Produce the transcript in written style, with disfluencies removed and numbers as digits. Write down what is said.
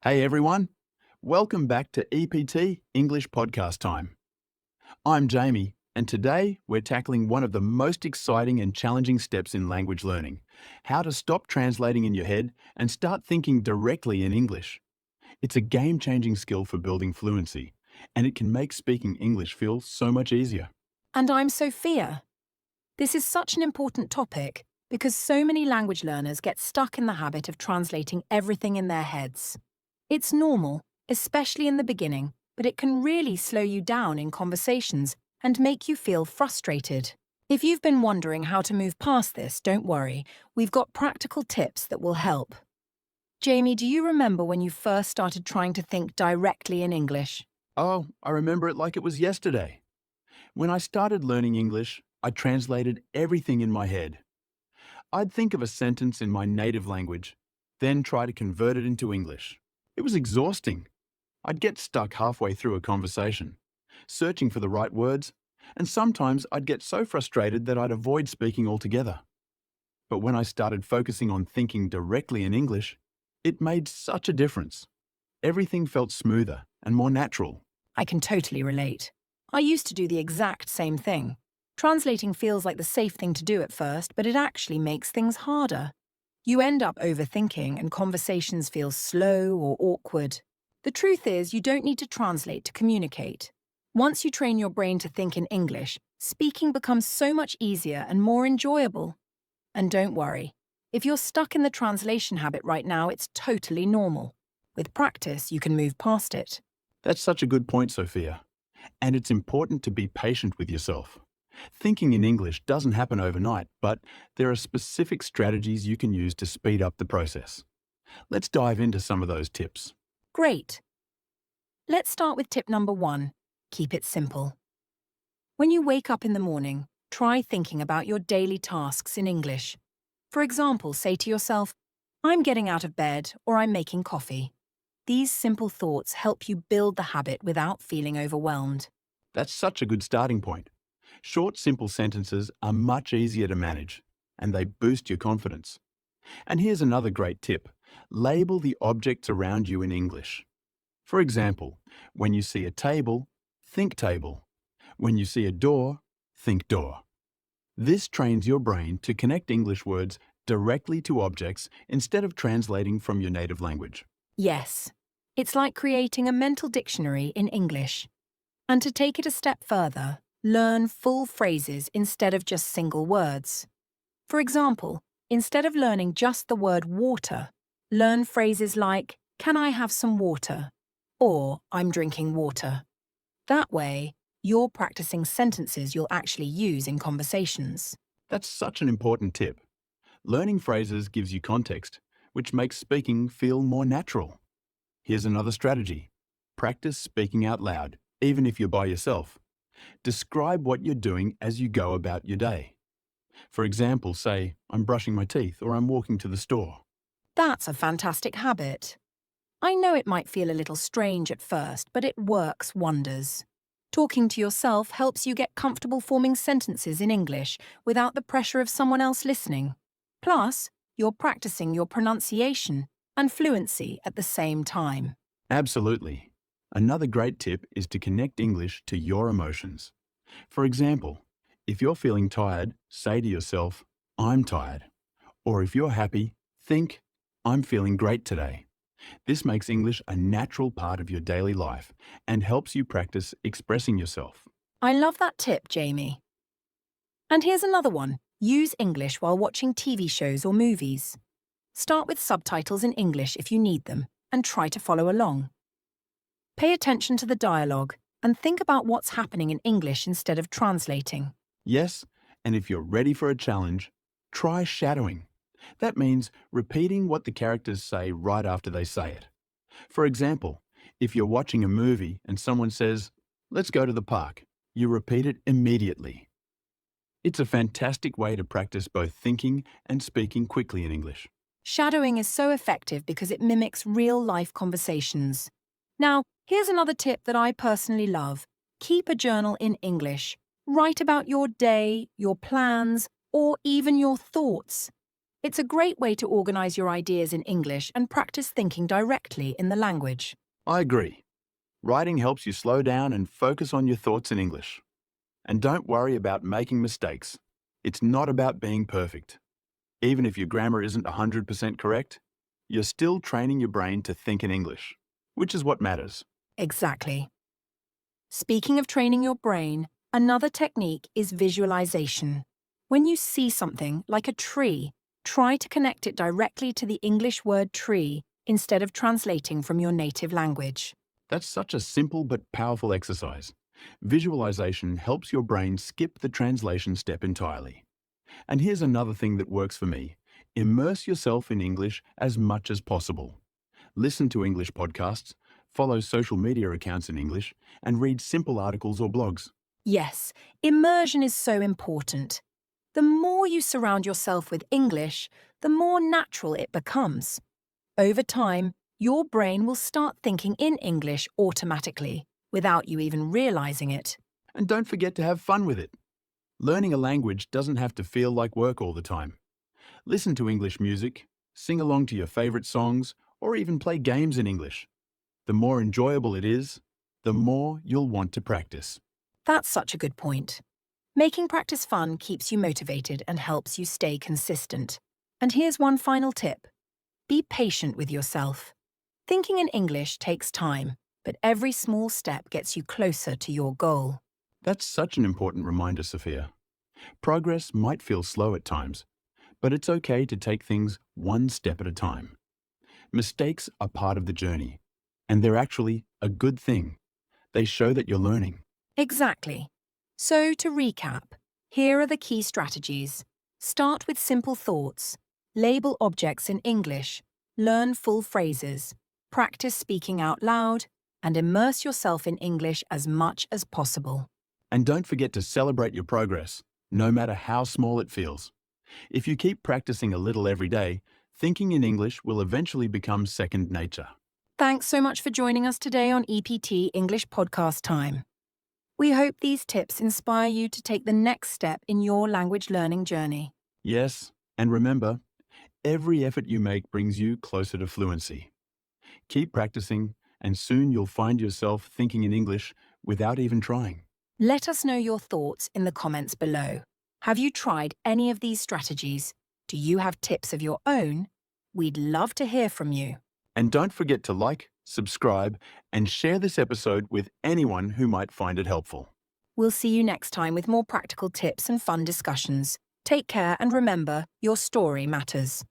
Hey everyone, welcome back to EPT English Podcast Time. I'm Jamie, and today we're tackling one of the most exciting and challenging steps in language learning: how to stop translating in your head and start thinking directly in English. It's a game-changing skill for building fluency, and it can make speaking English feel so much easier. And I'm Sophia. This is such an important topic because so many language learners get stuck in the habit of translating everything in their heads. It's normal, especially in the beginning, but it can really slow you down in conversations and make you feel frustrated. If you've been wondering how to move past this, don't worry. We've got practical tips that will help. Jamie, do you remember when you first started trying to think directly in English? Oh, I remember it like it was yesterday. When I started learning English, I translated everything in my head. I'd think of a sentence in my native language, then try to convert it into English. It was exhausting. I'd get stuck halfway through a conversation, searching for the right words, and sometimes I'd get so frustrated that I'd avoid speaking altogether. But when I started focusing on thinking directly in English, it made such a difference. Everything felt smoother and more natural. I can totally relate. I used to do the exact same thing. Translating feels like the safe thing to do at first, but it actually makes things harder. You end up overthinking and conversations feel slow or awkward. The truth is, you don't need to translate to communicate. Once you train your brain to think in English, speaking becomes so much easier and more enjoyable. And don't worry, if you're stuck in the translation habit right now, it's totally normal. With practice, you can move past it. That's such a good point, Sophia. And it's important to be patient with yourself. Thinking in English doesn't happen overnight, but there are specific strategies you can use to speed up the process. Let's dive into some of those tips. Great. Let's start with tip number 1. Keep it simple. When you wake up in the morning, try thinking about your daily tasks in English. For example, say to yourself, "I'm getting out of bed," or "I'm making coffee." These simple thoughts help you build the habit without feeling overwhelmed. That's such a good starting point. Short, simple sentences are much easier to manage, and they boost your confidence. And here's another great tip. Label the objects around you in English. For example, when you see a table, think table. When you see a door, think door. This trains your brain to connect English words directly to objects instead of translating from your native language. Yes, it's like creating a mental dictionary in English. And to take it a step further, learn full phrases instead of just single words. For example, instead of learning just the word water, learn phrases like, "Can I have some water?" or "I'm drinking water." That way, you're practicing sentences you'll actually use in conversations. That's such an important tip. Learning phrases gives you context, which makes speaking feel more natural. Here's another strategy. Practice speaking out loud, even if you're by yourself. Describe what you're doing as you go about your day. For example, say, "I'm brushing my teeth," or "I'm walking to the store." That's a fantastic habit. I know it might feel a little strange at first, but it works wonders. Talking to yourself helps you get comfortable forming sentences in English without the pressure of someone else listening. Plus, you're practicing your pronunciation and fluency at the same time. Absolutely. Another great tip is to connect English to your emotions. For example, if you're feeling tired, say to yourself, "I'm tired." Or if you're happy, think, "I'm feeling great today." This makes English a natural part of your daily life and helps you practice expressing yourself. I love that tip, Jamie. And here's another one. Use English while watching TV shows or movies. Start with subtitles in English if you need them, and try to follow along. Pay attention to the dialogue and think about what's happening in English instead of translating. Yes, and if you're ready for a challenge, try shadowing. That means repeating what the characters say right after they say it. For example, if you're watching a movie and someone says, "Let's go to the park," you repeat it immediately. It's a fantastic way to practice both thinking and speaking quickly in English. Shadowing is so effective because it mimics real-life conversations. Now, here's another tip that I personally love. Keep a journal in English. Write about your day, your plans, or even your thoughts. It's a great way to organize your ideas in English and practice thinking directly in the language. I agree. Writing helps you slow down and focus on your thoughts in English. And don't worry about making mistakes. It's not about being perfect. Even if your grammar isn't 100% correct, you're still training your brain to think in English, which is what matters. Exactly. Speaking of training your brain, another technique is visualization. When you see something, like a tree, try to connect it directly to the English word tree instead of translating from your native language. That's such a simple but powerful exercise. Visualization helps your brain skip the translation step entirely. And here's another thing that works for me. Immerse yourself in English as much as possible. Listen to English podcasts, follow social media accounts in English, and read simple articles or blogs. Yes, immersion is so important. The more you surround yourself with English, the more natural it becomes. Over time, your brain will start thinking in English automatically, without you even realizing it. And don't forget to have fun with it. Learning a language doesn't have to feel like work all the time. Listen to English music, sing along to your favorite songs, or even play games in English. The more enjoyable it is, the more you'll want to practice. That's such a good point. Making practice fun keeps you motivated and helps you stay consistent. And here's one final tip. Be patient with yourself. Thinking in English takes time, but every small step gets you closer to your goal. That's such an important reminder, Sophia. Progress might feel slow at times, but it's okay to take things one step at a time. Mistakes are part of the journey, and they're actually a good thing. They show that you're learning. Exactly. So, to recap, here are the key strategies. Start with simple thoughts. Label objects in English. Learn full phrases. Practice speaking out loud. And immerse yourself in English as much as possible. And don't forget to celebrate your progress, no matter how small it feels. If you keep practicing a little every day, thinking in English will eventually become second nature. Thanks so much for joining us today on EPT English Podcast Time. We hope these tips inspire you to take the next step in your language learning journey. Yes, and remember, every effort you make brings you closer to fluency. Keep practicing, and soon you'll find yourself thinking in English without even trying. Let us know your thoughts in the comments below. Have you tried any of these strategies? Do you have tips of your own? We'd love to hear from you. And don't forget to like, subscribe, and share this episode with anyone who might find it helpful. We'll see you next time with more practical tips and fun discussions. Take care and remember, your story matters.